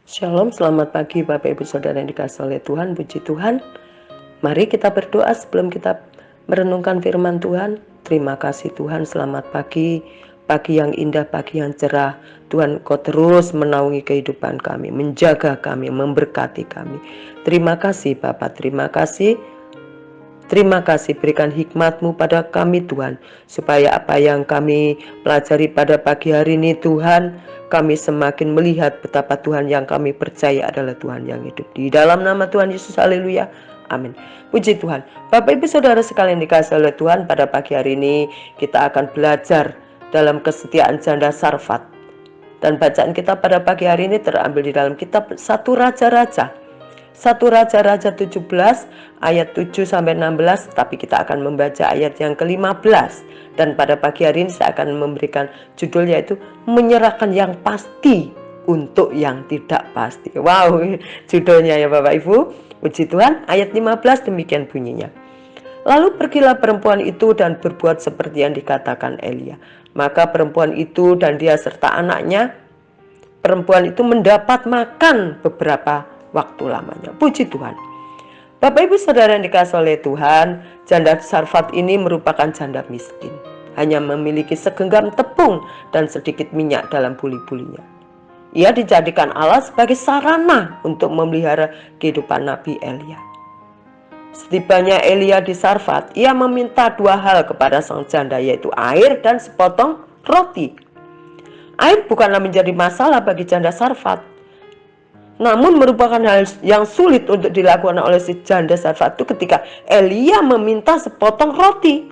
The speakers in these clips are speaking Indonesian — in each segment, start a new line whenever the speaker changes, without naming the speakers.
Shalom, selamat pagi Bapak Ibu Saudara yang dikasihi oleh Tuhan, puji Tuhan. Mari kita berdoa sebelum kita merenungkan firman Tuhan. Terima kasih Tuhan, selamat pagi, pagi yang indah, pagi yang cerah. Tuhan, Kau terus menaungi kehidupan kami, menjaga kami, memberkati kami. Terima kasih Bapak, terima kasih. Terima kasih, berikan hikmat-Mu pada kami Tuhan, supaya apa yang kami pelajari pada pagi hari ini Tuhan, kami semakin melihat betapa Tuhan yang kami percaya adalah Tuhan yang hidup. Di dalam nama Tuhan Yesus, haleluya, amin. Puji Tuhan. Bapak Ibu Saudara sekalian dikasihi oleh Tuhan, pada pagi hari ini kita akan belajar dalam kesetiaan janda Sarfat. Dan bacaan kita pada pagi hari ini terambil di dalam kitab 1 Raja-Raja 17 ayat 7 sampai 16, tapi kita akan membaca ayat yang ke-15. Dan pada pagi hari ini saya akan memberikan judul, yaitu menyerahkan yang pasti untuk yang tidak pasti. Wow, judulnya ya Bapak Ibu. Puji Tuhan. Ayat 15 demikian bunyinya. Lalu pergilah perempuan itu dan berbuat seperti yang dikatakan Elia. Maka perempuan itu dan dia serta anaknya, perempuan itu mendapat makan beberapa waktu lamanya. Puji Tuhan. Bapak Ibu Saudara yang dikasihi oleh Tuhan, janda Sarfat ini merupakan janda miskin. Hanya memiliki segenggam tepung dan sedikit minyak dalam buli-bulinya. Ia dijadikan Allah sebagai sarana untuk memelihara kehidupan Nabi Elia. Setibanya Elia di Sarfat, ia meminta dua hal kepada sang janda, yaitu air dan sepotong roti. Air bukanlah menjadi masalah bagi janda Sarfat, namun merupakan hal yang sulit untuk dilakukan oleh si janda Sarfat itu ketika Elia meminta sepotong roti.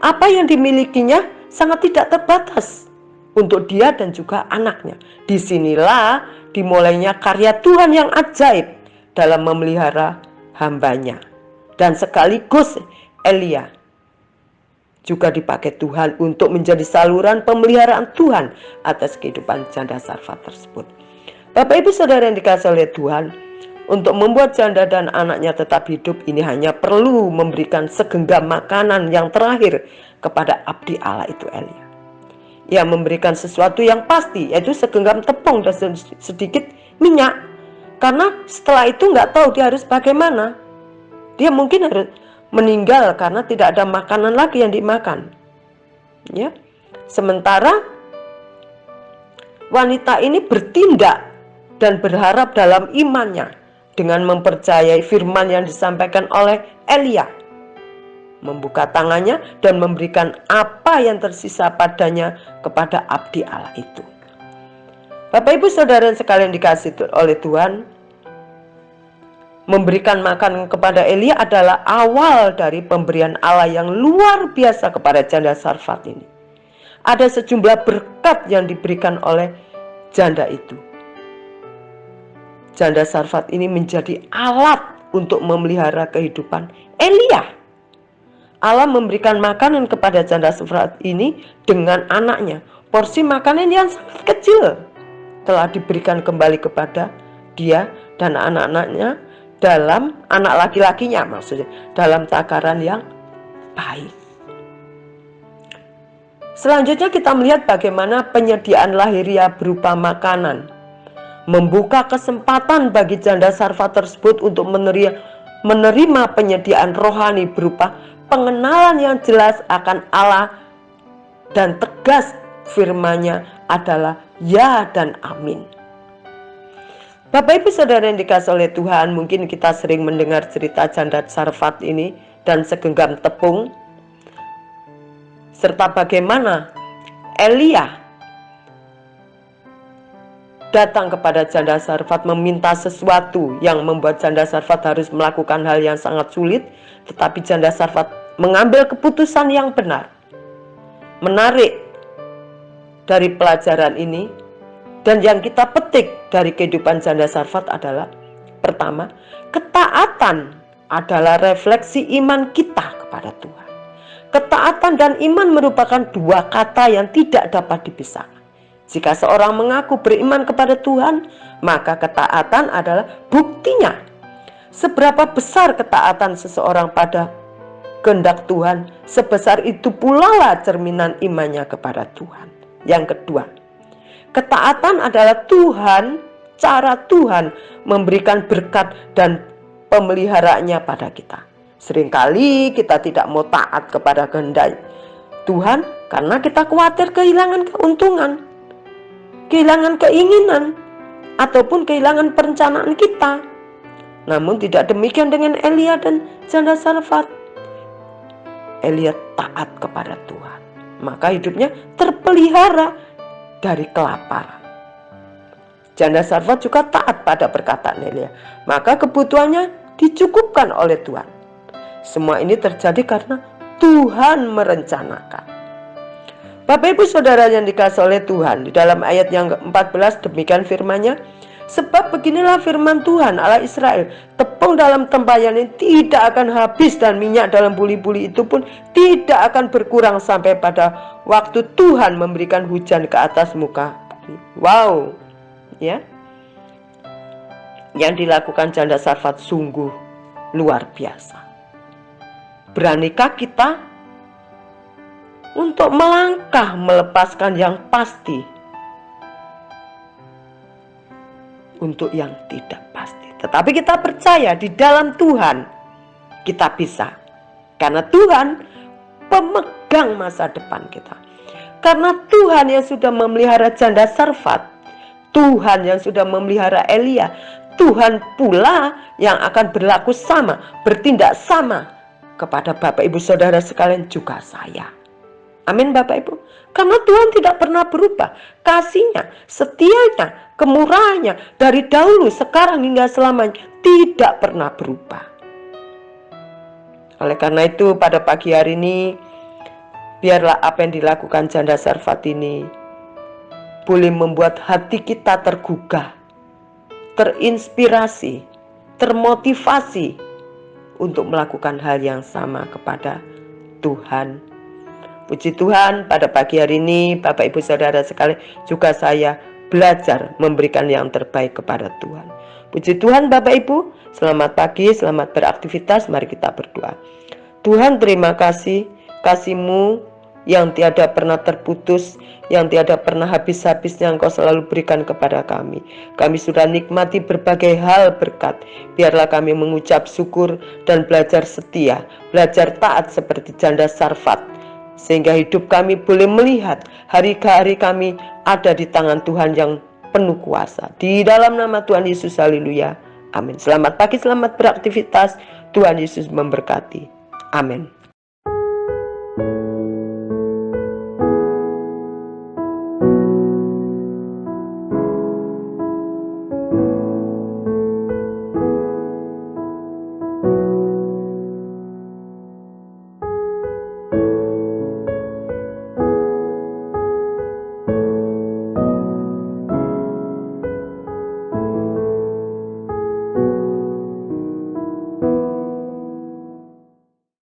Apa yang dimilikinya sangat tidak terbatas untuk dia dan juga anaknya. Disinilah dimulainya karya Tuhan yang ajaib dalam memelihara hambanya. Dan sekaligus Elia juga dipakai Tuhan untuk menjadi saluran pemeliharaan Tuhan atas kehidupan janda Sarfat tersebut. Bapak Ibu Saudara yang dikasihi oleh Tuhan, untuk membuat janda dan anaknya tetap hidup, ini hanya perlu memberikan segenggam makanan yang terakhir kepada abdi Allah itu Elia. Ia memberikan sesuatu yang pasti, yaitu segenggam tepung dan sedikit minyak. Karena setelah itu nggak tahu dia harus bagaimana. Dia mungkin harus meninggal karena tidak ada makanan lagi yang dimakan. Ya. Sementara wanita ini bertindak dan berharap dalam imannya dengan mempercayai firman yang disampaikan oleh Elia. Membuka tangannya dan memberikan apa yang tersisa padanya kepada abdi Allah itu. Bapak Ibu Saudara sekalian dikasihi oleh Tuhan, memberikan makan kepada Elia adalah awal dari pemberian Allah yang luar biasa kepada janda Sarfat ini. Ada sejumlah berkat yang diberikan oleh janda itu. Janda Sarfat ini menjadi alat untuk memelihara kehidupan Elia. Allah memberikan makanan kepada janda Sarfat ini dengan anaknya. Porsi makanan yang sangat kecil telah diberikan kembali kepada dia dan anak-anaknya, dalam anak laki-lakinya maksudnya, dalam takaran yang baik. Selanjutnya kita melihat bagaimana penyediaan lahiriah berupa makanan membuka kesempatan bagi janda Sarfat tersebut untuk menerima penyediaan rohani berupa pengenalan yang jelas akan Allah, dan tegas firman-Nya adalah ya dan amin. Bapak Ibu Saudara yang dikasihi oleh Tuhan, mungkin kita sering mendengar cerita janda Sarfat ini dan segenggam tepung, serta bagaimana Elia datang kepada janda Sarfat meminta sesuatu yang membuat janda Sarfat harus melakukan hal yang sangat sulit, tetapi janda Sarfat mengambil keputusan yang benar. Menarik dari pelajaran ini dan yang kita petik dari kehidupan janda Sarfat adalah, pertama, ketaatan adalah refleksi iman kita kepada Tuhan. Ketaatan dan iman merupakan dua kata yang tidak dapat dipisahkan. Jika seorang mengaku beriman kepada Tuhan, maka ketaatan adalah buktinya. Seberapa besar ketaatan seseorang pada kehendak Tuhan, sebesar itu pula lah cerminan imannya kepada Tuhan. Yang kedua, ketaatan adalah Tuhan cara Tuhan memberikan berkat dan pemeliharaannya pada kita. Seringkali kita tidak mau taat kepada kehendak Tuhan karena kita khawatir kehilangan keuntungan, kehilangan keinginan, ataupun kehilangan perencanaan kita. Namun tidak demikian dengan Elia dan janda Sarfat. Elia taat kepada Tuhan, maka hidupnya terpelihara dari kelaparan. Janda Sarfat juga taat pada perkataan Elia, maka kebutuhannya dicukupkan oleh Tuhan. Semua ini terjadi karena Tuhan merencanakan. Bapak Ibu Saudara yang dikasihi oleh Tuhan, di dalam ayat yang ke-14 demikian firman-Nya, sebab beginilah firman Tuhan Allah Israel, tepung dalam tempayan ini tidak akan habis dan minyak dalam buli-buli itu pun tidak akan berkurang sampai pada waktu Tuhan memberikan hujan ke atas muka bumi. Wow, ya. Yang dilakukan janda Sarfat sungguh luar biasa. Beranikah kita untuk melangkah melepaskan yang pasti untuk yang tidak pasti? Tetapi kita percaya di dalam Tuhan kita bisa, karena Tuhan pemegang masa depan kita. Karena Tuhan yang sudah memelihara janda Sarfat, Tuhan yang sudah memelihara Elia, Tuhan pula yang akan berlaku sama, bertindak sama kepada Bapak Ibu Saudara sekalian, juga saya. Amin Bapak Ibu. Karena Tuhan tidak pernah berubah. Kasih-Nya, setia-Nya, kemurahan-Nya dari dahulu, sekarang hingga selamanya tidak pernah berubah. Oleh karena itu pada pagi hari ini, biarlah apa yang dilakukan janda Sarfat ini boleh membuat hati kita tergugah, terinspirasi, termotivasi untuk melakukan hal yang sama kepada Tuhan. Puji Tuhan, pada pagi hari ini Bapak Ibu Saudara sekalian, juga saya belajar memberikan yang terbaik kepada Tuhan. Puji Tuhan Bapak Ibu, selamat pagi, selamat beraktivitas, mari kita berdoa. Tuhan, terima kasih, kasih-Mu yang tiada pernah terputus, yang tiada pernah habis-habisnya Engkau selalu berikan kepada kami. Kami sudah nikmati berbagai hal berkat. Biarlah kami mengucap syukur dan belajar setia, belajar taat seperti janda Sarfat, sehingga hidup kami boleh melihat hari-hari kami ada di tangan Tuhan yang penuh kuasa. Di dalam nama Tuhan Yesus, haleluya, amin. Selamat pagi, selamat beraktivitas, Tuhan Yesus memberkati, amin.